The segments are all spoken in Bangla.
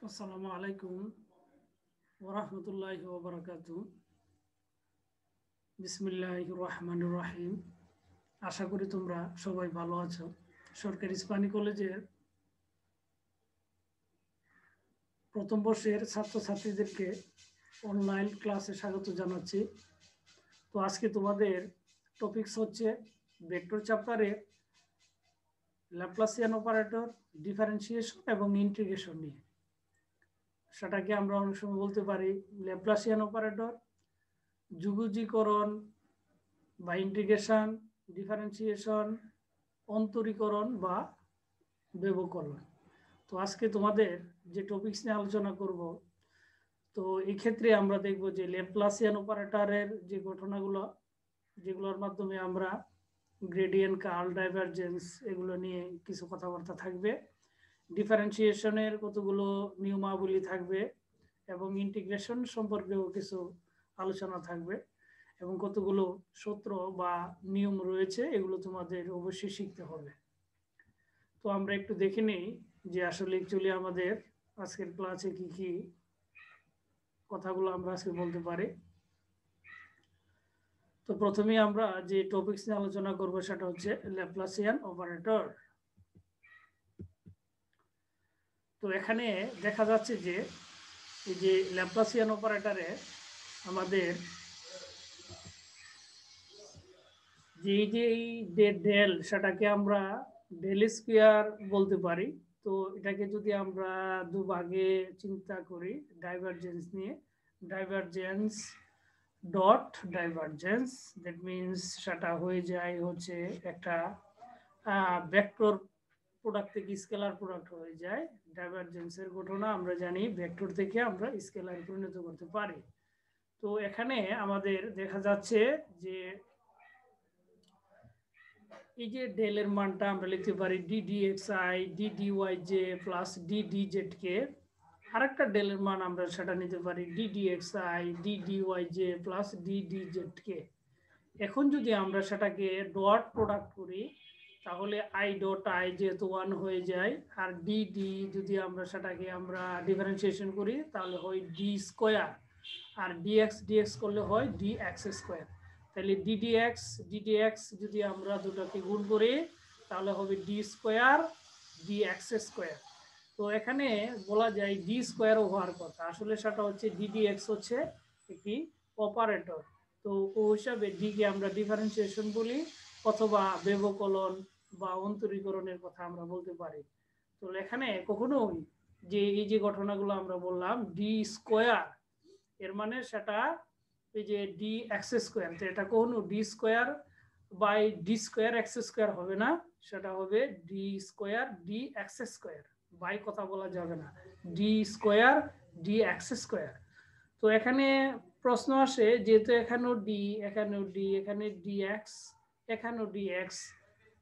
আসসালামু আলাইকুম ওয়া রাহমাতুল্লাহি ওয়া বারাকাতুহু। বিসমিল্লাহির রহমানির রহিম। আশা করি তোমরা সবাই ভালো আছো। সরকারি ইসলামী কলেজের প্রথম বর্ষের ছাত্রছাত্রীদেরকে অনলাইন ক্লাসে স্বাগত জানাচ্ছি। তো আজকে তোমাদের টপিকস হচ্ছে ভেক্টর চ্যাপ্টারে ল্যাপ্লাসিয়ান অপারেটর, ডিফারেন্সিয়েশন এবং ইন্টিগ্রেশন নিয়ে। সেটাকে আমরা অনেক সময় বলতে পারি ল্যাপ্লাসিয়ান অপারেটর, যুগজীকরণ বা ইন্টিগ্রেশন, ডিফারেন্সিয়েশন, অন্তরীকরণ বা ব্যবকলন। তো আজকে তোমাদের যে টপিকস নিয়ে আলোচনা করব, তো এই ক্ষেত্রে আমরা দেখব যে ল্যাপ্লাসিয়ান অপারেটরের যে ঘটনাগুলো, যেগুলোর মাধ্যমে আমরা গ্রেডিয়েন্ট, কার্ল, ডাইভারজেন্স এগুলো নিয়ে কিছু কথাবার্তা থাকবে। ডিফারেন্সিয়েশনের কতগুলো নিয়মাবলী থাকবে এবং ইন্টিগ্রেশন সম্পর্কেও কিছু আলোচনা থাকবে এবং কতগুলো সূত্র বা নিয়ম রয়েছে, এগুলো তোমাদের অবশ্যই শিখতে হবে। তো আমরা একটু দেখে নিই যে আসলে অ্যাকচুয়ালি আমাদের আজকের ক্লাসে কি কি কথাগুলো আমরা আজকে বলতে পারি। তো প্রথমেই আমরা যে টপিকস নিয়ে আলোচনা করব সেটা হচ্ছে ল্যাপ্লাসিয়ান অপারেটর। তো এখানে দেখা যাচ্ছে যে এই যে ল্যাপ্লাসিয়ান অপারেটরে আমাদের যে ডেল, সেটাকে আমরা ডেল স্কোয়ার বলতে পারি। তো এটাকে যদি আমরা দুভাগে চিন্তা করি ডাইভারজেন্স নিয়ে, divergence dot divergence, that means সেটা হয়ে যায় হচ্ছে একটা ভেক্টর প্রোডাক্ট থেকে স্কেলার প্রোডাক্ট হয়ে যায়। ডাইভারজেন্সের ঘটনা আমরা জানি ভেক্টর থেকে আমরা স্কেলার পরিণত করতে পারি। তো এখানে আমাদের দেখা যাচ্ছে যে এই যে ডেলের মানটা আমরা লিখতে পারি ডিডিএক্সআই ডিডিওয়াইজে প্লাস ডিডিজেডকে। আরেকটা ডেলের মান আমরা সেটা নিতে পারি ডিডিএক্সআই ডিডিওয়াইজে প্লাস ডিডিজেডকে। এখন যদি আমরা সেটাকে ডট প্রোডাক্ট করি তাহলে আই ডট আই যেহেতু 1 হয়ে যায়, আর ডিডি যদি আমরা সেটাকে আমরা ডিফারেন্সিয়েশন করি তাহলে হয় ডি স্কোয়ার, আর ডিএক্স ডিএক্স করলে হয় ডি এক্স স্কোয়ার। তাহলে ডিডিএক্স যদি আমরা দুটোকে গুণ করি তাহলে হবে D square D x square. তো এখানে বলা যায় ডি স্কোয়ারও হওয়ার কথা, আসলে সেটা হচ্ছে ডিডিএক্স হচ্ছে একটি অপারেটর। তো ও হিসাবে ডিকে আমরা ডিফারেন্সিয়েশন বলি অথবা ব্যবকলন বা অন্তরীকরণের কথা আমরা বলতে পারি। তো এখানে কখনোই যে এই যে ঘটনাগুলো আমরা বললাম ডি স্কোয়ার, এর মানে সেটা এই যে ডি এক্স স্কোয়ার, তো এটা কখনো D square by D square X square হবে না, সেটা হবে D square D x square. By কথা বলা যাবে না, D square D x square. তো এখানে প্রশ্ন আসে যেহেতু এখানেও ডি, এখানেও ডি, এখানে ডি এক্স, এখানেও ডি এক্স,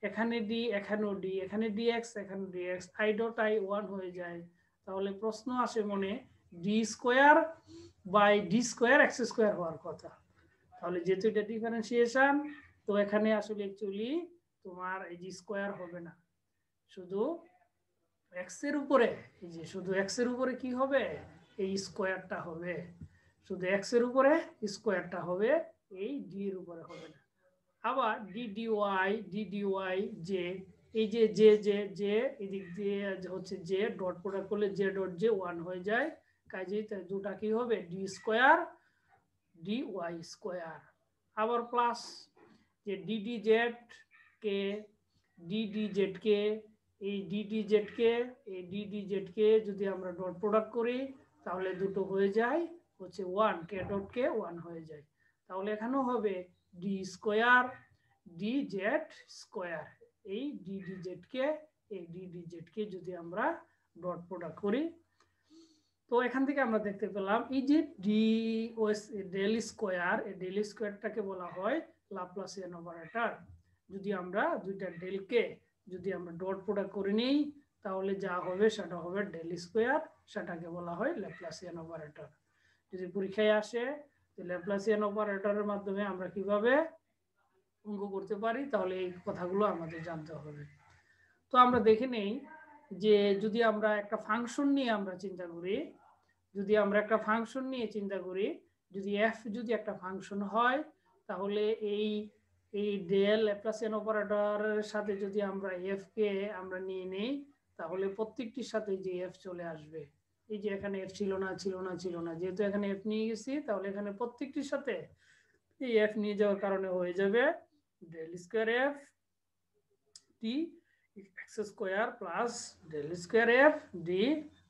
এখানে ডি, এখানেও ডি, এখানে ডি এক্স, এখানে D X, I dot I 1 হয়ে যায়। তাহলে প্রশ্ন আসে মনে D square by D square X square হওয়ার কথা। তাহলে যেহেতু এটা ডিফারেন্সিয়েশন, তো এখানে আসলে অ্যাকচুয়ালি তোমার এই যে স্কোয়ার হবে না, শুধু এক্স এর উপরে, এই যে শুধু এক্স এর উপরে কি হবে, এই স্কোয়ারটা হবে, শুধু এক্স এর উপরে স্কোয়ারটা হবে, এই ডি এর উপরে হবে না। আবার ডিডিওয়াই যে, এই যে জে জে জে এদিক দিয়ে হচ্ছে জে ডট প্রোডাক্ট করলে জে ডট জে 1 হয়ে যায়, কাজেই দুটা কি হবে D square D Y square. আবার প্লাস যে ডিডিজেড কে, ডিডিজেড কে, এই ডিডিজেড কে, এই ডিডিজেড কে যদি আমরা ডট প্রোডাক্ট করি তাহলে দুটো হয়ে যায় হচ্ছে 1, কে ডট কে 1 হয়ে যায়। তাহলে এখানেও হবে D square D Z square. এই ডিডিজেড কে, এই ডিডিজেড কে যদি আমরা ডট প্রোডাক্ট করি, তো এখান থেকে আমরা দেখতে পেলাম এই যে ডি ওএস ডেল স্কোয়ার, এই ডেল স্কোয়ারটাকে বলা হয় লাপ্লাসিয়ান অপারেটর। যদি আমরা দুইটা ডেলকে যদি আমরা ডট প্রোডাক্ট করে নিই তাহলে যা হবে সেটা হবে ডেল স্কোয়ার, সেটাকে বলা হয় ল্যাপ্লাসিয়ান অপারেটর। যদি পরীক্ষায় আসে যে ল্যাপ্লাসিয়ান অপারেটরের মাধ্যমে আমরা কিভাবে অঙ্ক করতে পারি, তাহলে এই কথাগুলো আমাদের জানতে হবে। তো আমরা দেখে নেই যে যদি আমরা একটা ফাংশন নিয়ে আমরা চিন্তা করি, যদি আমরা একটা ফাংশন নিয়ে চিন্তা করি, যদি এফ যদি একটা ফাংশন হয়, তাহলে এই এই ডেল ল্যাপ্লাস এন অপারেটরের সাথে যদি আমরা এফ কে আমরা নিয়ে নেই, তাহলে প্রত্যেকটির সাথে যে এফ চলে আসবে। এই যে এখানে এফ ছিল না, যেহেতু এখানে এফ নিয়ে গেছি, তাহলে এখানে প্রত্যেকটির সাথে এই এফ নিয়ে যাওয়ার কারণে হয়ে যাবে del square F T X square plus del square F D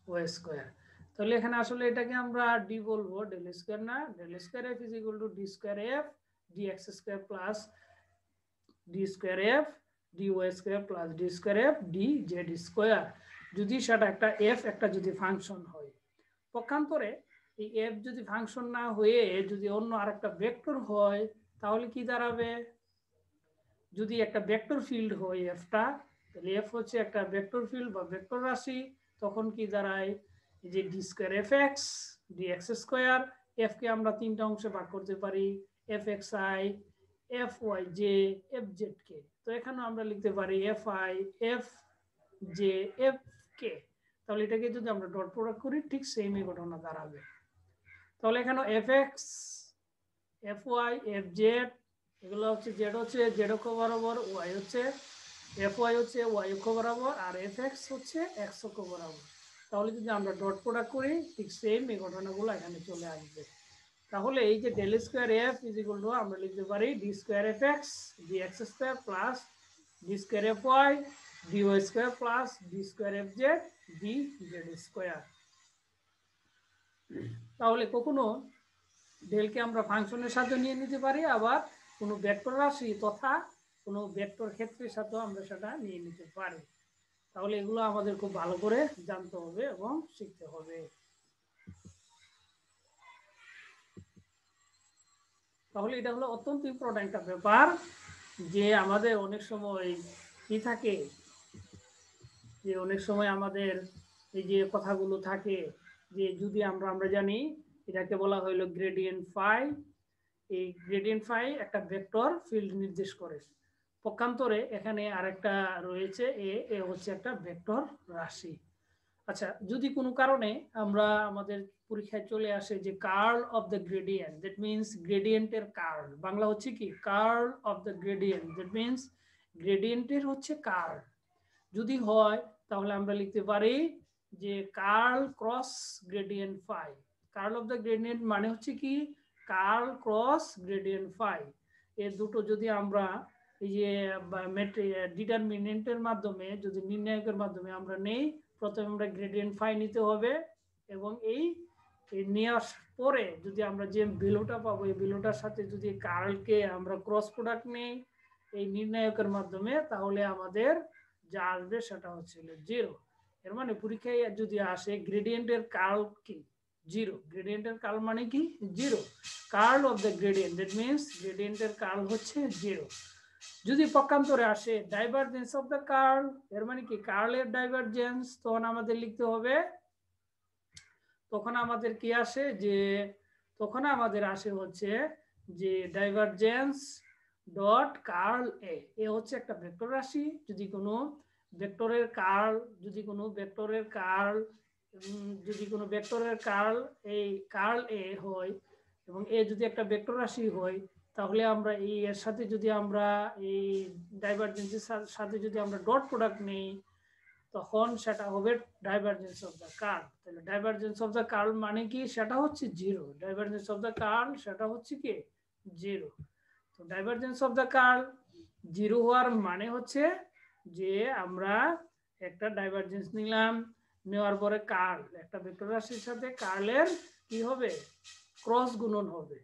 Y square. তাহলে এখানে আসলে এটাকে আমরা ডি বলবো, ডেল স্কোয়ার না, del square F is equal to D square F D x square plus D square F D Y square plus D square F D Z square, যদি সেটা একটা এফ একটা যদি ফাংশন হয়। পক্ষান্তরে এই এফ যদি ফাংশন না হয়ে যদি অন্য আরেকটা ভেক্টর হয়, তাহলে কি দাঁড়াবে? যদি একটা ভেক্টর ফিল্ড হয় এফটা, তাহলে এফ হচ্ছে একটা ভেক্টর ফিল্ড বা ভেক্টর রাশি, তখন কি দাঁড়ায় যে d square F x D x square. F কে আমরা তিনটা অংশে ভাগ করতে পারি, f x i, f y j, f z k. তো এখানে আমরা লিখতে পারি f i, f j, f k. তাহলে এটাকে যদি আমরা ডট প্রোডাক্ট করি, ঠিক সেমই ঘটনা দাঁড়াবে। তাহলে এখানে F X, F Y, F Z, এগুলো হচ্ছে জেড হচ্ছে জেড অক্ষ বরাবর, ওয়াই হচ্ছে এফ ওয়াই হচ্ছে ওয়াই অক্ষ বরাবর, আর এফ এক্স হচ্ছে এক্স অক্ষ বরাবর। তাহলে যদি আমরা ডট প্রোডাক্ট করি, ঠিক সেম এই ঘটনাগুলো এখানে চলে আসবে। তাহলে এই যে del square F is equal to আমরা লিখতে পারি D square F x D x square plus D square F Y D Y square plus D square F Z D Z square. তাহলে কখনো ডেলকে আমরা ফাংশনের সাথে নিয়ে নিতে পারি, আবার কোনো ভেক্টর রাশি তথা কোনো ভেক্টর ক্ষেত্রের সাথেও আমরা সেটা নিয়ে নিতে পারি। তাহলে এগুলো আমাদের খুব ভালো করে জানতে হবে এবং শিখতে হবে। তাহলে এটা হলো অত্যন্ত ইম্পর্টেন্ট একটা ব্যাপার, যে আমাদের অনেক সময় কি থাকে, যে অনেক সময় আমাদের এই যে কথাগুলো থাকে, যে যদি আমরা জানি এটাকে বলা হইলো গ্রেডিয়েন্ট ফাই। এই গ্রেডিয়েন্ট ফাই একটা ভেক্টর ফিল্ড নির্দেশ করে। পক্ষান্তরে এখানে আরেকটা রয়েছে এ হচ্ছে একটা ভেক্টর রাশি। আচ্ছা, যদি কোনো কারণে আমরা আমাদের পরীক্ষায় চলে আসে যে curl of the gradient, that means গ্রেডিয়েন্টের কার্ল, বাংলা হচ্ছে কি curl of the gradient, that means গ্রেডিয়েন্টের হচ্ছে কার্ল যদি হয়, তাহলে আমরা লিখতে পারি যে curl cross gradient phi. Curl of the gradient মানে হচ্ছে কি কার্ল ক্রস গ্রেডিয়েন্ট ফাই। এই দুটো যদি আমরা এই যে ডিটারমিনেন্টের মাধ্যমে যদি নির্ণায়কের মাধ্যমে আমরা নেই, প্রথমে আমরা গ্রেডিয়েন্ট ফাই নিতে হবে, এবং এই নেওয়ার পরে যদি আমরা যে ভ্যালুটা পাবো এই ভ্যালুটার সাথে যদি কার্লকে আমরা ক্রস প্রোডাক্ট নেই এই নির্ণায়কের মাধ্যমে, তাহলে আমাদের যা আসবে সেটা হচ্ছে জিরো। এর মানে পরীক্ষায় যদি আসে গ্রেডিয়েন্টের কার্ল কি জিরো, গ্রেডিয়েন্টের কার্ল মানে কি zero, curl of the gradient, that means গ্রেডিয়েন্টের কার্ল হচ্ছে জিরো। যদি পক্ষান্তরে আসে ডাইভারজেন্স অফ দ্য কার্ল, এর মানে কি কার্লের ডাইভারজেন্স, তখন আমাদের লিখতে হবে, তখন আমাদের কি আসে যে তখন আমাদের আসে হচ্ছে যে ডাইভারজেন্স ডট কার্ল এ হচ্ছে একটা ভেক্টর রাশি। যদি কোনো ভেক্টরের কার্ল এই কার্ল এ হয় এবং এ যদি একটা ভেক্টর রাশি হয়, তাহলে আমরা এই এর সাথে যদি আমরা এই ডাইভারজেন্সের সাথে যদি আমরা ডট প্রোডাক্ট নেই, তখন সেটা হবে ডাইভারজেন্স অফ দ্য কার্ল। তাহলে ডাইভারজেন্স অফ দ্য কার্ল মানে কি সেটা হচ্ছে zero, divergence of the curl সেটা হচ্ছে কি জিরো। তো divergence of the curl zero হওয়ার মানে হচ্ছে যে আমরা একটা ডাইভারজেন্স নিলাম, নেওয়ার পরে কার্ল একটা ভেক্টর রাশির সাথে কার্লের কি হবে ক্রস গুণন হবে,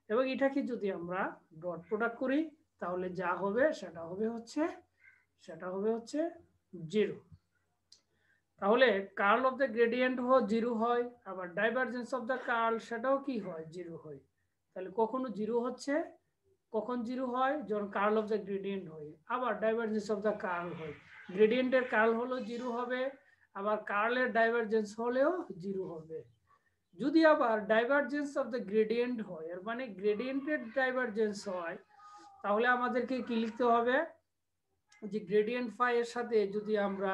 এবং এটাকে যদি আমরা ডট প্রোডাক্ট করি, তাহলে যা হবে সেটা হবে হচ্ছে জিরো। তাহলে curl of the gradient zero হয়, আবার ডাইভারজেন্স অফ দ্য কার্ল সেটাও কি হয় জিরো হয়। তাহলে কখনো জিরো হচ্ছে, কখন জিরো হয় যখন কার্ল অফ দ্য গ্রেডিয়েন্ট হয়, আবার ডাইভারজেন্স অফ দ্য কার্ল হয়। গ্রেডিয়েন্টের কার্ল হলো জিরো হবে, আবার কার্লের ডাইভারজেন্স হলেও জিরো হবে। যদি আবার ডাইভারজেন্স অফ দ্য গ্রেডিয়েন্ট হয়, এর মানে গ্রেডিয়েন্টের ডাইভারজেন্স হয়, তাহলে আমাদেরকে কি লিখতে হবে যে গ্রেডিয়েন্ট ফাই এর সাথে যদি আমরা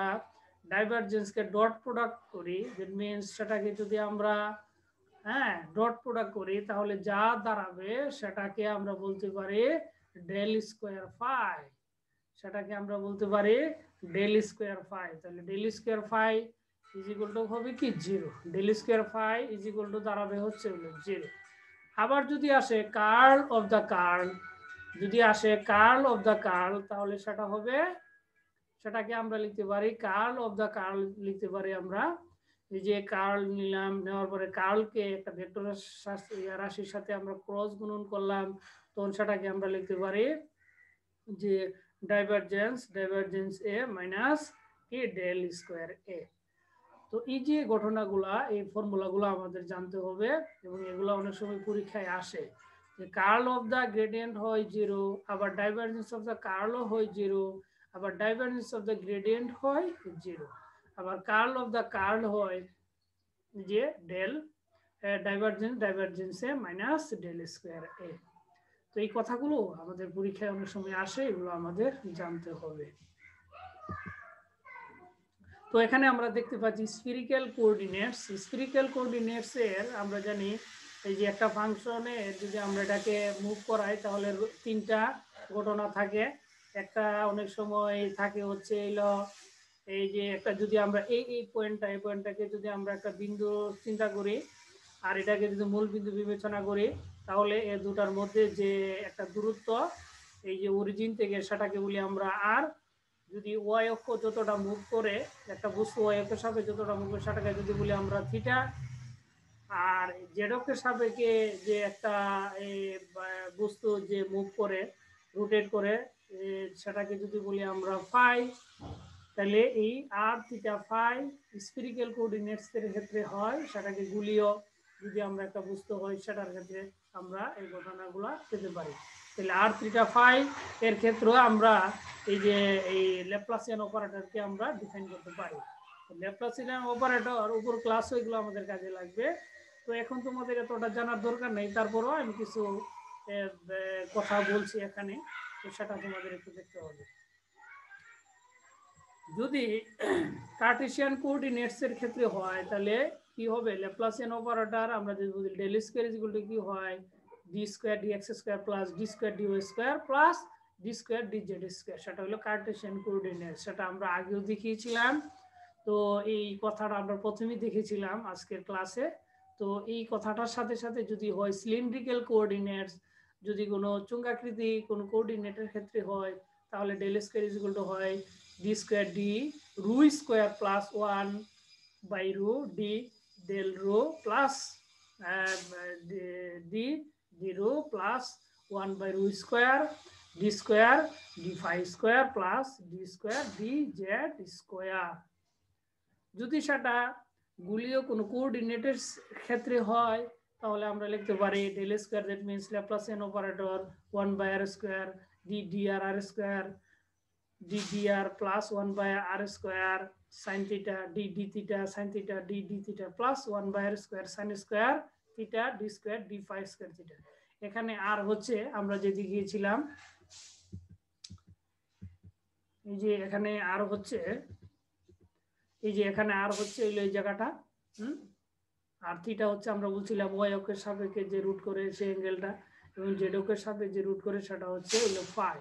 ডাইভারজেন্সকে ডট প্রোডাক্ট করি, দ্যাট মিনস সেটাকে যদি আমরা ডট প্রোডাক্ট করি তাহলে যা দাঁড়াবে সেটাকে আমরা বলতে পারি ডেল স্কোয়ার ফাই, সেটাকে আমরা বলতে পারি ডেল স্কোয়ার ফাই। তাহলে del square phi is equal to হবে কি 0, del square phi is equal to দাঁড়াবে হচ্ছে 0। আবার যদি আসে কার্ল অফ দ্য কার্ল, যদি আসে কার্ল অফ দ্য কার্ল তাহলে সেটা হবে, সেটাকে আমরা লিখতে পারি কার্ল অফ দ্য কার্ল লিখতে পারি আমরা, এই যে কার্ল নিলাম, নেওয়ার পরে কার্লকে একটা ভেক্টর রাশির সাথে আমরা ক্রস গুণন করলাম, তখন সেটাকে আমরা লিখতে পারি যে ডাইভারজেন্স এ মাইনাস কি ডেল স্কোয়ার এ। তো এই যে ঘটনাগুলা, এই ফর্মুলাগুলো আমাদের জানতে হবে এবং এগুলো অনেক সময় পরীক্ষায় আসে যে কার্ল অফ দ্য গ্রেডিয়েন্ট হয় 0, আবার ডাইভারজেন্স অফ দ্য কার্লও হয় 0, আবার ডাইভারজেন্স অফ দ্য গ্রেডিয়েন্ট হয় 0, আবার কার্ল অফ দ্য কার্ল হয় যে ডেল ডাইভারজেন্সে মাইনাস ডেল স্কোয়ার এ। তো এই কথাগুলো আমাদের পরীক্ষায় অনেক সময় আসে, এগুলো আমাদের জানতে হবে। তো এখানে আমরা দেখতে পাচ্ছি স্ফিরিক্যাল কোঅর্ডিনেটস। স্ফিরিক্যাল কোঅর্ডিনেটস এর আমরা জানি এই যে একটা ফাংশনে যদি আমরা এটাকে মুভ করাই তাহলে তিনটা ঘটনা থাকে। একটা অনেক সময় থাকে হচ্ছে এই যে একটা যদি আমরা এই পয়েন্টটাকে যদি আমরা একটা বিন্দু চিন্তা করি আর এটাকে যদি মূল বিন্দু বিবেচনা করি তাহলে এই দুটার মধ্যে যে একটা দূরত্ব এই যে অরিজিন থেকে সেটাকে বলি আমরা আর। যদি ওয়াই অক্ষ যতটা মুভ করে, একটা বস্তু ওয়াই অক্ষের সাপেক্ষে যতটা মুভ করে সেটাকে যদি বলি আমরা থিটা, আর জেড অক্ষের সাপেক্ষে যে একটা বস্তু যে মুভ করে রোটেট করে সেটাকে যদি বলি আমরা ফাই, তাহলে এই আর থিটা ফাই স্ফিরিক্যাল কোঅর্ডিনেটস এর ক্ষেত্রে হয়, সেটাকে গুলিও যদি আমরা একটা বস্তু হয় সেটার ক্ষেত্রে আমরা এই ঘটনাগুলো পেতে পারি। তাহলে আর থিটা ফাই এর ক্ষেত্রে আমরা এই যে এই ল্যাপ্লাসিয়ান অপারেটরকে আমরা ডিফাইন করতে পারি। ল্যাপ্লাসিয়ান অপারেটর উপর ক্লাস এগুলো আমাদের কাজে লাগবে। তো এখন তোমাদের এতটা জানার দরকার নেই, তারপরও আমি কিছু কথা বলছি এখানে, তো সেটা তোমাদের একটু দেখতে হবে। যদি কার্টেসিয়ান কোঅর্ডিনেটস এর ক্ষেত্রে হয় তাহলে কি হবে, ল্যাপ্লাসিয়ান অপারেটর আমরা যদি বলি del square is equal to কি হয় D square D X square plus D square D Y square plus D square D Z square, সেটা হলো কার্টেসিয়ান কোঅর্ডিনেটস। সেটা আমরা আগেও দেখিয়েছিলাম, তো এই কথাটা আমরা প্রথমেই দেখেছিলাম আজকের ক্লাসে। তো এই কথাটার সাথে সাথে যদি হয় সিলিন্ড্রিক্যাল কোঅর্ডিনেটস, যদি কোনো চুঙ্গাকৃতি কোনো কোঅর্ডিনেটের ক্ষেত্রে হয় তাহলে del square is equal to হয় D square d rho square plus 1 by rho d del rho plus d d rho plus 1 by rho square D phi square plus D square D Z square. যদি সেটা গুলিও কোনো কোঅর্ডিনেটের ক্ষেত্রে হয় তাহলে আমরা লিখতে পারি del square, that means Laplacian operator 1 by R square D D R square D D R plus 1 by R square sine theta D D theta sine theta D D theta plus 1 by R square sine square theta D square D phi square theta. এখানে আর হচ্ছে আমরা যেদিকে গিয়েছিলাম, এই যে এখানে আর হচ্ছে এই যে এখানে আর হচ্ছে এই জায়গাটা আর থিটা হচ্ছে আমরা বলছিলাম ওয়াই অক্ষের সাপেক্ষে যে রুট করে সেই অ্যাঙ্গেলটা, এবং জেড অক্ষের সাপেক্ষে যে রুট করে সেটা হচ্ছে হলো ফাই।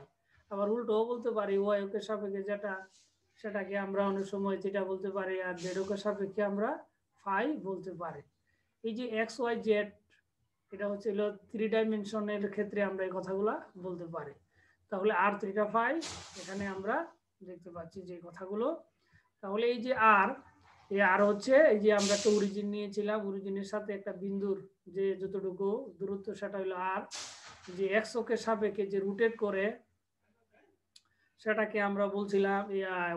আবার উল্টোও বলতে পারি ওয়াই অক্ষের সাপেক্ষে যেটা সেটাকে আমরা অনেক সময় থিটা বলতে পারি আর জেড অক্ষের সাপেক্ষে আমরা ফাই বলতে পারি। এই যে এক্স ওয়াই জেড এটা হচ্ছে হলো 3 ডাইমেনশনের ক্ষেত্রে আমরা এই কথাগুলো বলতে পারি। তাহলে আর থিটা ফাই এখানে আমরা দেখতে পাচ্ছি যে কথাগুলো। তাহলে এই যে আর এই আর হচ্ছে এই যে আমরা একটা অরিজিন নিয়েছিলাম, অরিজিনের সাথে একটা বিন্দুর যে যতটুকু দূরত্ব সেটা হলো আর, যে এক্স অক্ষের সাপেক্ষে যে রুটেট করে সেটাকে আমরা বলছিলাম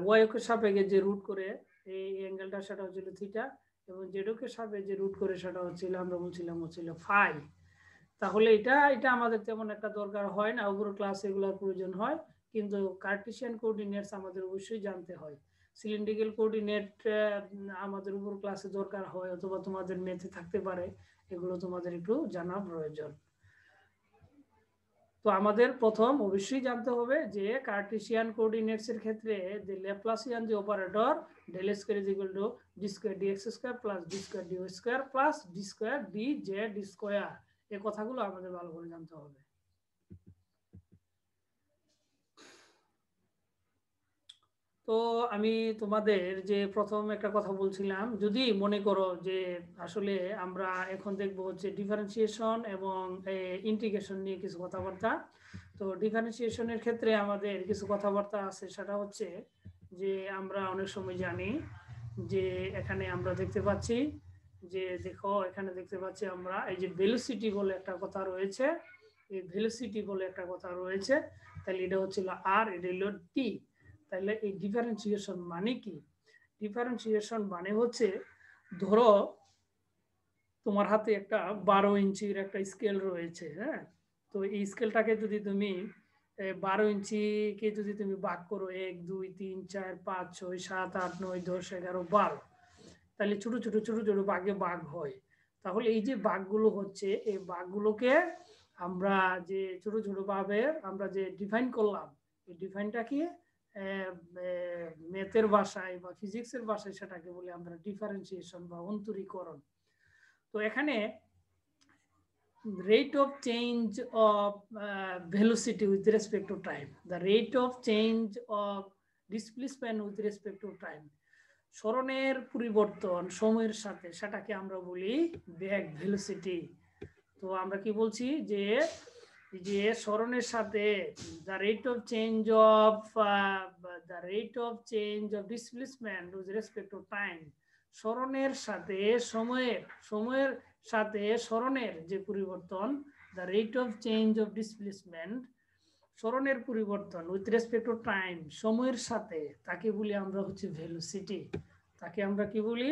ওয়াই অক্ষের সাপেক্ষে যে রুট করে এই অ্যাঙ্গেলটা সেটা হচ্ছিল থিটা, এবং জেড অক্ষের সাপেক্ষে যে রুট করে সেটা হচ্ছিল আমরা বলছিলাম হচ্ছিল ফাই। তাহলে এটা আমাদের তেমন একটা দরকার হয় না, উপর ক্লাসে এগুলোর প্রয়োজন হয়, কিন্তু কার্টেসিয়ান কোঅর্ডিনেটস আমাদের অবশ্যই জানতে হয়। সিলিন্ড্রিক্যাল কোঅর্ডিনেট আমাদের উপর ক্লাসে দরকার হয় অথবা তোমাদের মেথে থাকতে পারে, এগুলো তোমাদের একটু জানা প্রয়োজন। তো আমাদের প্রথম অবশ্যই জানতে হবে যে কার্টেসিয়ান কোঅর্ডিনেটস এর ক্ষেত্রে যে ল্যাপ্লাসিয়ান যে operator del square is equal to D square D X square plus D square D Y square plus D square D Z square, এই কথাগুলো আমাদের ভালো করে জানতে হবে। তো আমি তোমাদের যে প্রথম একটা কথা বলছিলাম, যদি মনে করো যে আসলে আমরা এখন দেখবো হচ্ছে ডিফারেন্সিয়েশন এবং ইন্টিগ্রেশন নিয়ে কিছু কথাবার্তা। তো ডিফারেন্সিয়েশনের ক্ষেত্রে আমাদের কিছু কথাবার্তা আছে, সেটা হচ্ছে যে আমরা অনেক সময় জানি যে এখানে আমরা দেখতে পাচ্ছি যে দেখো এখানে দেখতে পাচ্ছি আমরা এই যে ভেলোসিটি বলে একটা কথা রয়েছে, এই ভেলোসিটি বলে একটা কথা রয়েছে, তাহলে এটা হচ্ছিল আর, এটা হলো টি। তাহলে এই ডিফারেন্সিয়েশন মানে কি? ডিফারেন্সিয়েশন মানে হচ্ছে ধরো তোমার হাতে একটা 12 ইঞ্চির একটা স্কেল রয়েছে, হ্যাঁ, তো এই স্কেলটাকে যদি তুমি 12 ইঞ্চিকে যদি তুমি ভাগ করো 1 2 3 4 5 6 7 8 9 10 11 12, তাহলে ছোট ছোট ছোট ছোট ভাগে ভাগ হয়। তাহলে এই যে ভাগগুলো হচ্ছে, এই ভাগগুলোকে আমরা যে ছোট ছোট ভাবে আমরা যে ডিফাইন করলাম, এই ডিফাইনটা কি ম্যাথের ভাষায় বা ফিজিক্সের ভাষায় সেটাকে বলি আমরা ডিফারেন্সিয়েশন বা অন্তরীকরণ। তো এখানে rate of change of velocity with respect to time, the rate of change of displacement with respect to time, সরণের পরিবর্তন সময়ের সাথে, সেটাকে আমরা বলি বেগ, ভেলোসিটি। তো আমরা কি বলছি যে যে সরণের সাথে the rate of change of displacement with respect to time, সরণের সাথে সময়ের সাথে সরণের যে পরিবর্তন, the rate of change of displacement, সরণের পরিবর্তন with respect to time, সময়ের সাথে, তাকে বলি আমরা হচ্ছে ভেলোসিটি। তাকে আমরা কি বলি?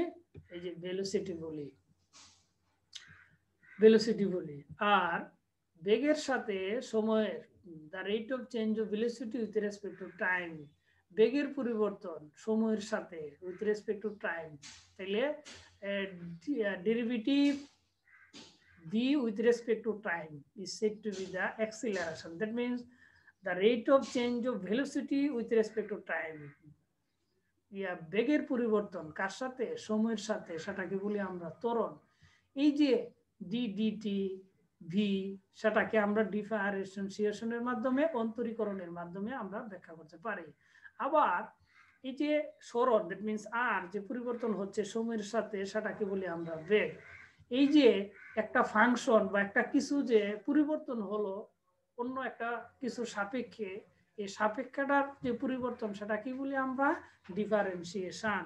এই যে ভেলোসিটি বলি, ভেলোসিটি বলি। আর বেগের সাথে সময়ের, the rate of change of velocity with respect to time, বেগের পরিবর্তন সময়ের সাথে with respect to time, তাহলে derivative v with respect to time is said to be the acceleration. That means the rate of change of velocity with respect to time, বেগের পরিবর্তন কার সাথে? সময়ের সাথে, সেটাকে বলি আমরা ত্বরণ। এই যে ডি ডিটি ভি, সেটাকে আমরা ডিফারেন্সিয়েশনের মাধ্যমে, অন্তরীকরণের মাধ্যমে আমরা ব্যাখ্যা করতে পারি। আবার এই যে সরণ, দ্যাট মিনস আর, যে পরিবর্তন হচ্ছে সময়ের সাথে, সেটাকে বলি আমরা বেগ। এই যে একটা ফাংশন বা একটা কিছু যে পরিবর্তন হলো অন্য একটা কিছু সাপেক্ষে, এই সাপেক্ষটার যে পরিবর্তন, সেটা কি বলি আমরা? ডিফারেন্সিয়েশন।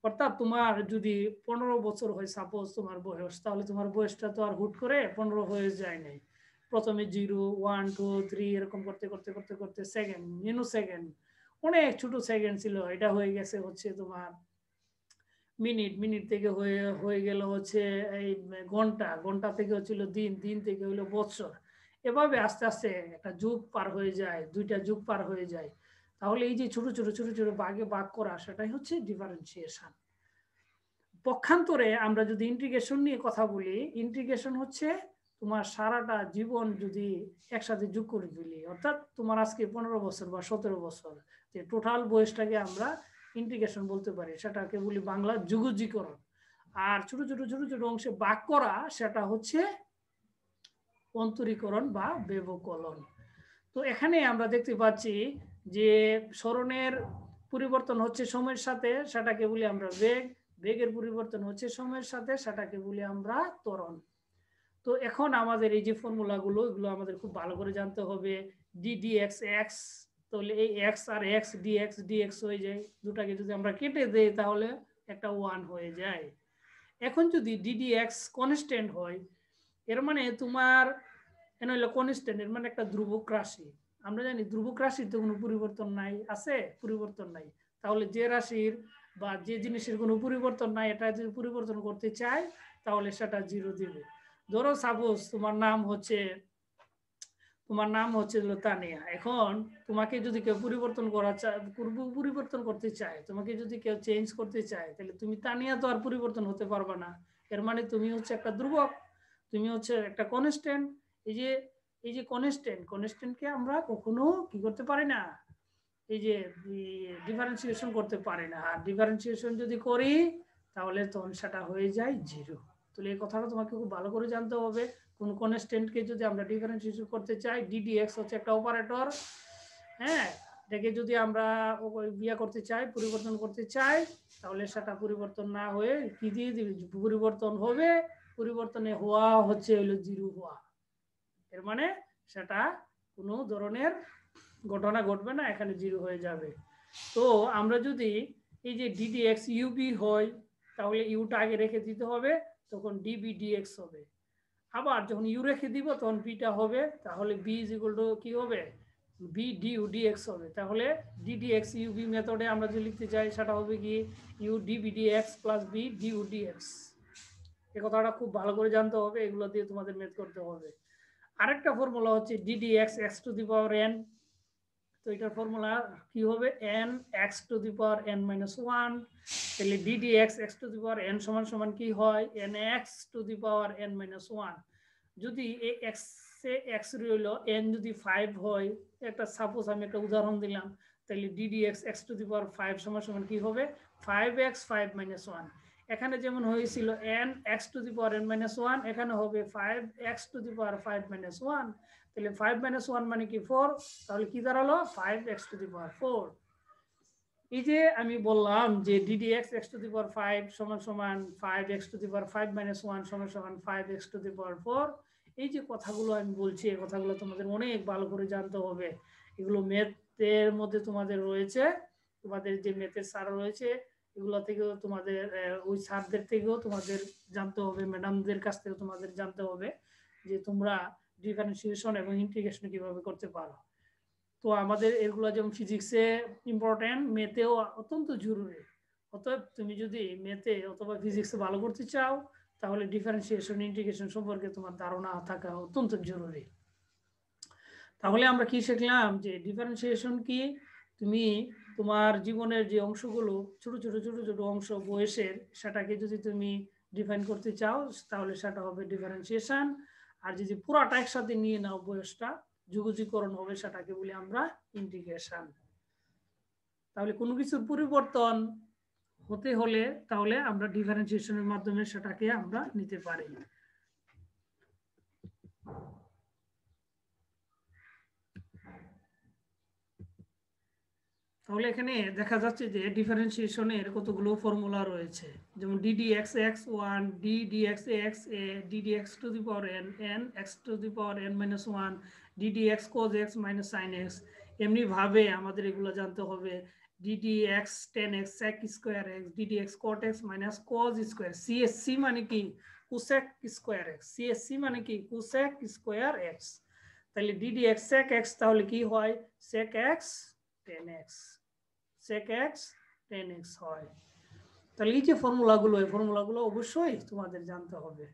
অর্থাৎ তোমার যদি 15 বছর হয় সাপোজ তোমার বয়স, তাহলে তোমার বয়সটা তো আর হুট করে 15 হয়ে যায় নাই। প্রথমে 0 1 2 3 এরকম করতে করতে করতে করতে সেকেন্ড, নিনো সেকেন্ড, অনেক ছোট সেকেন্ড ছিল, এটা হয়ে গেছে হচ্ছে তোমার মিনিট, মিনিট থেকে হয়ে গেল হচ্ছে এই ঘন্টা, ঘন্টা থেকে হচ্ছিল দিন, দিন থেকে হইলো বছর। এভাবে আস্তে আস্তে একটা যুগ পার হয়ে যায়, দুইটা যুগ পার হয়ে যায়। তাহলে এই যে ছোট ছোট ছোট ছোট ভাগে ভাগ করা, সেটাই হচ্ছে ডিফারেন্সিয়েশন। পক্ষান্তরে আমরা যদি ইন্টিগ্রেশন নিয়ে কথা বলি, ইন্টিগ্রেশন হচ্ছে তোমার সারাটা জীবন যদি একসাথে যোগ করে ফেলি, অর্থাৎ তোমার আজকে 15 বছর বা 17 বছর, যে টোটাল বয়সটাকে আমরা ইন্টিগ্রেশন বলতে পারি, সেটাকে বলি বাংলা যুগজীকরণ। আর ছোট ছোট ছোট ছোট অংশে ভাগ করা, সেটা হচ্ছে অন্তরীকরণ বা ব্যবকলন। তো এখানে আমরা দেখতে পাচ্ছি যে সরণের পরিবর্তন হচ্ছে সময়ের সাথে, সেটাকে বলি আমরা বেগ, বেগের পরিবর্তন হচ্ছে সময়ের সাথে, সেটাকে বলি আমরা ত্বরণ। তো এখন আমাদের এই যে ফর্মুলাগুলো, এগুলো আমাদের খুব ভালো করে জানতে হবে। ডি ডি এক্স এক্স, তাহলে এই এক্স আর এক্স, ডিএক্স ডিএক্স হয়ে যায়, দুটাকে যদি আমরা কেটে দেই তাহলে একটা 1 হয়ে যায়। এখন যদি ডিডি এক্স কনস্ট্যান্ট হয়, এর মানে তোমার এখানে হলো কনস্ট্যান্ট, এর মানে একটা ধ্রুবক রাশি। আমরা জানি ধ্রুবক রাশির তো কোনো পরিবর্তন নাই, আছে? পরিবর্তন নাই। তাহলে যে রাশির বা যে জিনিসের কোনো পরিবর্তন নাই, এটা যদি পরিবর্তন করতে চাই তাহলে সেটা 0 দিবে। ধরো সাপোজ তোমার নাম হচ্ছে তানিয়া। এখন তোমাকে যদি কেউ পরিবর্তন করা চায়, পরিবর্তন করতে চায়, তোমাকে যদি কেউ চেঞ্জ করতে চায়, তাহলে তুমি তানিয়া তো আর পরিবর্তন হতে পারবে না। এর মানে তুমি হচ্ছে একটা ধ্রুবক, তুমি হচ্ছে একটা কনস্ট্যান্ট। এই যে এই যে কনস্ট্যান্টকে আমরা কখনো কি করতে পারি না, এই যে ডিফারেন্সিয়েশন করতে পারি না। আর ডিফারেন্সিয়েশন যদি করি তাহলে তখন সেটা হয়ে যায় 0। তাহলে এই কথাটা তোমাকে খুব ভালো করে জানতে হবে। কোন কনস্ট্যান্টকে যদি আমরা ডিফারেন্সিয়েশন করতে চাই, ddx হচ্ছে একটা অপারেটর, হ্যাঁ, এটাকে যদি আমরা ইয়া করতে চাই, পরিবর্তন করতে চাই, তাহলে সেটা পরিবর্তন না হয়ে কি দিয়ে দিবে, পরিবর্তন হবে, পরিবর্তনে হওয়া হচ্ছে হলো 0 হওয়া। এর মানে সেটা কোনো ধরনের ঘটনা ঘটবে না, এখানে 0 হয়ে যাবে। তো আমরা যদি এই যে ddx ub হয়, তাহলে ইউটা আগে রেখে দিতে হবে, তখন db dx হবে। আবার যখন ইউ রেখে দিব তখন বিটা হবে, তাহলে b ইজ ইকুয়াল টু কি হবে, b du dx হবে। তাহলে ddx ub মেথডে আমরা যদি লিখতে চাই সেটা হবে কি u db dx plus b du dx। এই কথাটা খুব ভালো করে জানতে হবে, এগুলো দিয়ে তোমাদের মেথ করতে হবে। আরেকটা ফর্মুলা হচ্ছে ddx x to the power n। তো এটার ফর্মুলা কি হবে, n x to the power n minus 1। তাহলে ddx x to the power n সমান সমান কি হয়, n x to the power n minus 1। যদি এই x এ x রইল, n যদি 5 হয়, একটা সাপোজ আমি একটা উদাহরণ দিলাম, তাহলে ddx x টু দি পাওয়ার 5 সমান সমান কি হবে, 5x 5 মাইনাস 1। এখানে যেমন হয়েছিল n x to the power n minus 1, এখানে হবে 5x to the power 5 minus 1। তাহলে 5 মাইনাস 1 মানে কি 4, তাহলে কি দাঁড়ালো 5x টু দি পাওয়ার 4। এই যে আমি বললাম যে ddx x টু দি পাওয়ার 5 সমান সমান 5x to the power 5 minus 1 সমান সমান 5x টু দি পাওয়ার 4। এই যে কথাগুলো আমি বলছি, এই কথাগুলো তোমাদের অনেক ভালো করে জানতে হবে। এগুলো ম্যাথের মধ্যে তোমাদের রয়েছে, তোমাদের যে ম্যাথের স্যার রয়েছে এগুলো থেকেও তোমাদের ওই স্যারদের থেকেও তোমাদের জানতে হবে, ম্যাডামদের কাছ থেকে তোমাদের জানতে হবে যে তোমরা ডিফারেন্সিয়েশন এবং ইন্টিগ্রেশন কিভাবে করতে পারো। তো আমাদের এগুলো যেমন ফিজিক্সে ইম্পর্টেন্ট, ম্যাথেও অত্যন্ত জরুরি। অতএব তুমি যদি ম্যাথে অথবা ফিজিক্সে ভালো করতে চাও, তাহলে ডিফারেন্সিয়েশন ইন্টিগ্রেশন সম্পর্কে তোমার ধারণা থাকা অত্যন্ত জরুরি। তাহলে আমরা কি শিখলাম যে ডিফারেন্সিয়েশন কি, তুমি তোমার জীবনের যে অংশগুলো ছোট ছোট ছোট ছোট অংশ বয়সের, সেটাকে যদি তুমি ডিফাইন করতে চাও তাহলে সেটা হবে ডিফারেন্সিয়েশন। আর যদি পুরাটা একসাথে নিয়ে নাও বয়সটা, যুগজীকরণ হবে, সেটাকে বলি আমরা ইন্টিগ্রেশন। তাহলে কোনো কিছুর পরিবর্তন হতে হলে তাহলে আমরা ডিফারেন্সিয়েশনের মাধ্যমে সেটাকে আমরা নিতে পারি। তাহলে এখানে দেখা যাচ্ছে যে ডিফারেন্সিয়েশনের কতগুলো ফর্মুলা রয়েছে, যেমন ddx(x1), ddx(a), ddx to the power n, n x to the power n minus 1, ddx cos x minus sin x। এমনি ভাবে আমাদের এগুলো জানতে হবে, ddx tan x sec square x, ddx cot x minus cos square, CSC মানে কি cosec স্কোয়ার x, CSC মানে কি cosec স্কোয়ার x। তাহলে ddx sec x তাহলে কি হয়, sec x tan x, sec x tan x হয়। তাহলে এই যে ফর্মুলাগুলো, এই ফর্মুলাগুলো অবশ্যই তোমাদের জানতে হবে।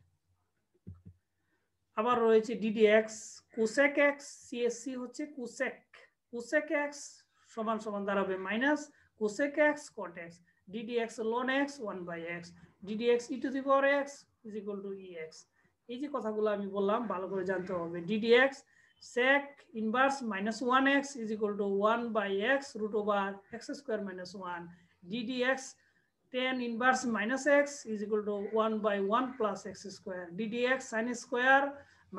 আবার রয়েছে ddx cosec x, CSC হচ্ছে cosec, cosec x সমান সমান দাঁড়াবে minus cosec x cot x, ddx ln x 1/x, ddx e to the power x is equal to ex। এই যে কথাগুলো আমি বললাম ভালো করে জানতে হবে। ddx sec inverse minus 1x is equal to 1/x root over x square minus 1, ddx tan inverse minus x is equal to 1/1 plus x square, ddx sin square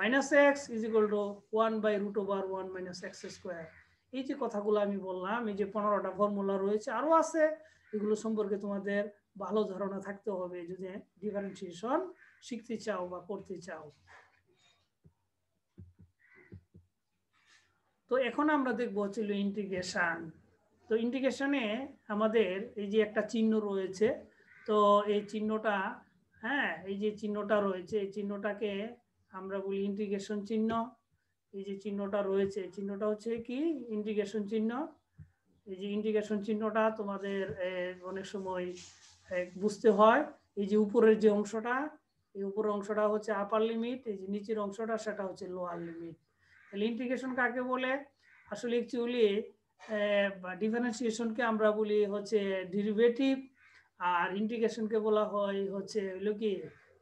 minus x is equal to 1/root over 1 minus x square। এই যে কথাগুলো আমি বললাম, এই যে 15টা ফর্মুলা রয়েছে, আরো আছে, এগুলো সম্পর্কে তোমাদের ভালো ধারণা থাকতে হবে যদি ডিফারেন্সিয়েশন শিখতে চাও বা করতে চাও। তো এখন আমরা দেখবো হচ্ছে ইন্টিগ্রেশন। তো ইন্টিগ্রেশনে আমাদের এই যে একটা চিহ্ন রয়েছে, তো এই চিহ্নটা, হ্যাঁ, এই যে চিহ্নটা রয়েছে, এই চিহ্নটাকে আমরা বলি ইন্টিগ্রেশন চিহ্ন। এই যে চিহ্নটা রয়েছে, চিহ্নটা হচ্ছে কি ইন্টিগ্রেশন চিহ্ন। এই যে ইন্টিগ্রেশন চিহ্নটা তোমাদের অনেক সময় বুঝতে হয়। এই যে উপরের যে অংশটা, এই উপরের অংশটা হচ্ছে আপার লিমিট, এই যে নিচের অংশটা সেটা হচ্ছে লোয়ার লিমিট। তাহলে ইন্টিগ্রেশন কাকে বলে, আসলে অ্যাকচুয়ালি ডিফারেন্সিয়েশনকে আমরা বলি হচ্ছে ডেরিভেটিভ, আর ইন্টিগ্রেশনকে বলা হয় হচ্ছে হলো কি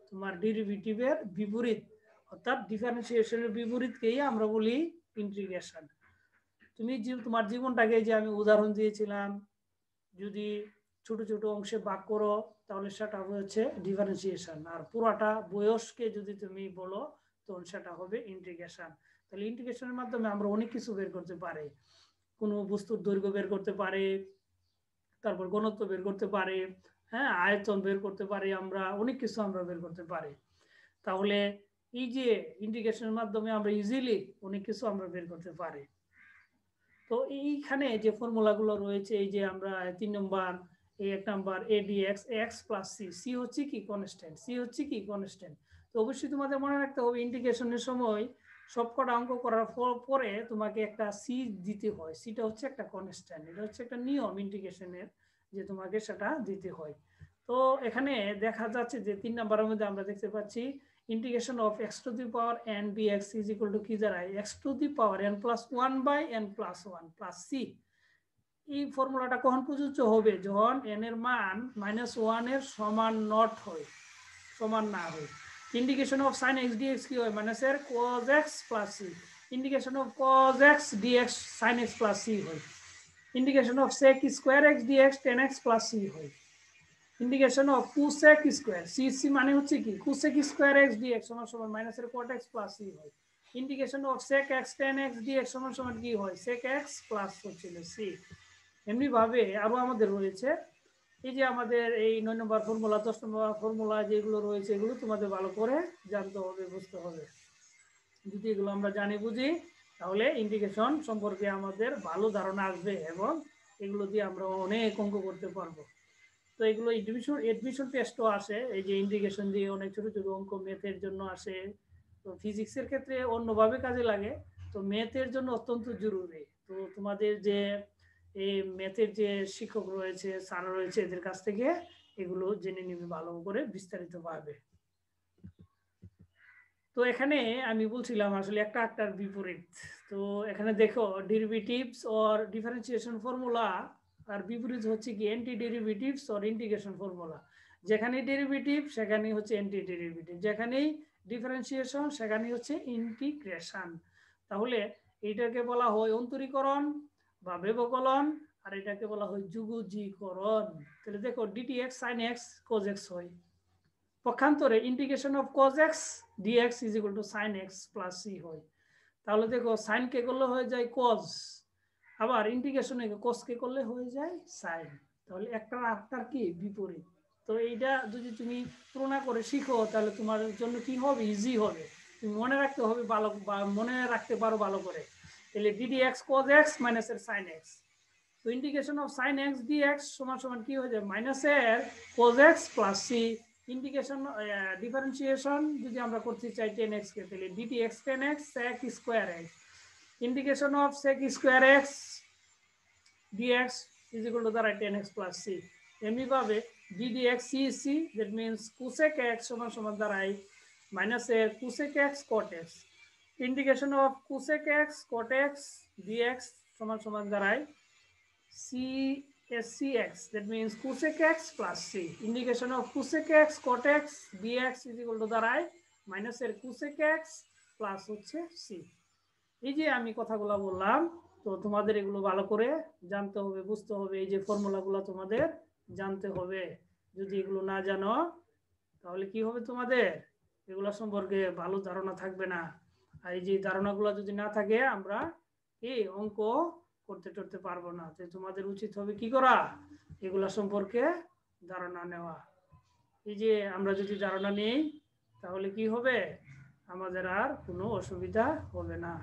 তোমার ডেরিভেটিভের বিপরীত, অর্থাৎ ডিফারেন্সিয়েশনের বিপরীতকেই আমরা বলি ইন্টিগ্রেশন। তুমি তোমার জীবনটাকে যে আমি উদাহরণ দিয়েছিলাম, যদি ছোট ছোট অংশে ভাগ করো তাহলে সেটা হচ্ছে ডিফারেন্সিয়েশন, আর পুরাটা বয়সকে যদি তুমি বলো তখন সেটা হবে ইন্টিগ্রেশন। তাহলে ইন্টিগ্রেশনের মাধ্যমে আমরা অনেক কিছু বের করতে পারি, কোনো বস্তুর দৈর্ঘ্য বের করতে পারি, তারপর ঘনত্ব বের করতে পারি, হ্যাঁ, আয়তন বের করতে পারি, আমরা অনেক কিছু আমরা বের করতে পারি। তাহলে এই যে ইন্টিগ্রেশনের মাধ্যমে আমরা ইজিলি অনেক কিছু আমরা বের করতে পারি। তো এইখানে যে ফর্মুলাগুলো রয়েছে, এই যে আমরা 3 নম্বর, এই 1 number ADX x plus C, C হচ্ছে কি কনস্ট্যান্ট, সি হচ্ছে কি কনস্ট্যান্ট। তো অবশ্যই তোমাদের মনে রাখতে হবে ইন্টিগ্রেশনের সময় সবকটা অঙ্ক করার পরে তোমাকে একটা সি দিতে হয়, সিটা হচ্ছে একটা কনস্ট্যান্ট, এটা হচ্ছে একটা নিয়ম ইন্টিগ্রেশনের, যে তোমাকে সেটা দিতে হয়। তো এখানে দেখা যাচ্ছে যে 3 নম্বরের মধ্যে আমরা দেখতে পাচ্ছি integration of x to the power n dx is equal to কি দাঁড়ায়, x to the power n plus 1 by n plus 1 plus c। এই ফর্মুলাটা কখন প্রযোজ্য হবে, যখন n এর মান -1 এর সমান নট হয়, সমান না হয়। Integration of sin x dx কি হয়, মাইনাস এর cos x plus c। Integration of cos x dx sin x plus c হয়। Integration of sec square x dx tan x plus c হয়। Integration of cosec square, C C মানে হচ্ছে কি cosec স্কয়ার x dx সমান সমান মাইনাস এর cot x প্লাস c হয়। Integration of sec x tan x dx সমান সমান কি হয়, sec x প্লাস হচ্ছিল c। এমনি ভাবে আরো আমাদের রয়েছে, এই যে আমাদের এই 9 নম্বর ফর্মুলা, 10 নম্বর ফর্মুলা যেগুলো রয়েছে এগুলো তোমাদের ভালো করে জানতে হবে, বুঝতে হবে। যদি এগুলো আমরা জানি বুঝি তাহলে ইন্টিগ্রেশন সম্পর্কে আমাদের ভালো ধারণা আসবে এবং এগুলো দিয়ে আমরা অনেক অঙ্ক করতে পারবো। তো এগুলো এডমিশন টেস্টও আসে, এই যে ইন্টিগ্রেশন দিয়ে অনেক ছোট ছোট অঙ্ক ম্যাথের জন্য আসে। তো ফিজিক্সের ক্ষেত্রে অন্যভাবে কাজে লাগে, তো ম্যাথের জন্য অত্যন্ত জরুরি। তো তোমাদের যে এই ম্যাথের যে শিক্ষক রয়েছে, স্যার রয়েছে, এদের কাছ থেকে এগুলো জেনে নিবে ভালো করে বিস্তারিতভাবে। তো এখানে আমি বলছিলাম আসলে একটা একটার বিপরীত। তো এখানে দেখো ডেরিভেটিভস অর ডিফারেন্সিয়েশন ফর্মুলা আর বিপরীত হচ্ছে কি anti derivatives or integration formula. যেখানে ডেরিভেটিভ সেখানে হচ্ছে অ্যান্টি ডেরিভেটিভ, যেখানেই ডিফারেন্সিয়েশন সেখানে হচ্ছে ইন্টিগ্রেশন। তাহলে এইটাকে বলা হয় অন্তরীকরণ বা ব্যবকলন, আর এটাকে বলা হয় যুগজীকরণ। তাহলে দেখো ডিটিএক্স সাইন এক্স কোজ এক্স হয়, পক্ষান্তরে integration of cos x dx is equal to sin x plus c হয়। তাহলে দেখো সাইন কে করলে হয়ে যায় cos, আবার ইন্টিগ্রেশনে cos কে করলে হয়ে যায় sin। তাহলে একটা আরেকটার কি বিপরীত। তো এইটা যদি তুমি তুলনা করে শিখো তাহলে তোমার জন্য কি হবে, ইজি হবে, তুমি মনে রাখতে হবে ভালো, মনে রাখতে পারো ভালো করে। তাহলে ddx cos x মাইনাস এর sin x, তো integration of sin x dx সমান সমান কি হয়ে যায়, মাইনাস এর cos x plus c। Integration differentiation যদি আমরা করতে চাই tan x কে, তাহলে dtx tan x sec square x। Integration of sec square x dx is equal to দাঁড়ায় tan x plus c। এমনি ভাবে ddx c c that means cosec x সমান সমান দাঁড়ায় মাইনাস এর cosec x cot x। Integration of cosec x cot x dx সমান সমান দাঁড়ায় CSCX, that means cosec x plus c। Integration of cosec x cot x dx is equal to দাঁড়ায় মাইনাস এর cosec x প্লাস হচ্ছে c। এই যে আমি কথাগুলো বললাম, তো তোমাদের এগুলো ভালো করে জানতে হবে, বুঝতে হবে, এই যে ফর্মুলাগুলো তোমাদের জানতে হবে। যদি এগুলো না জানো তাহলে কি হবে, তোমাদের এগুলো সম্পর্কে ভালো ধারণা থাকবে না। আর এই যে ধারণাগুলো যদি না থাকে আমরা এই অঙ্ক করতে টরতে পারবো না। তো তোমাদের উচিত হবে কি করা, এগুলা সম্পর্কে ধারণা নেওয়া। এই যে আমরা যদি ধারণা নেই তাহলে কি হবে, আমাদের আর কোনো অসুবিধা হবে না।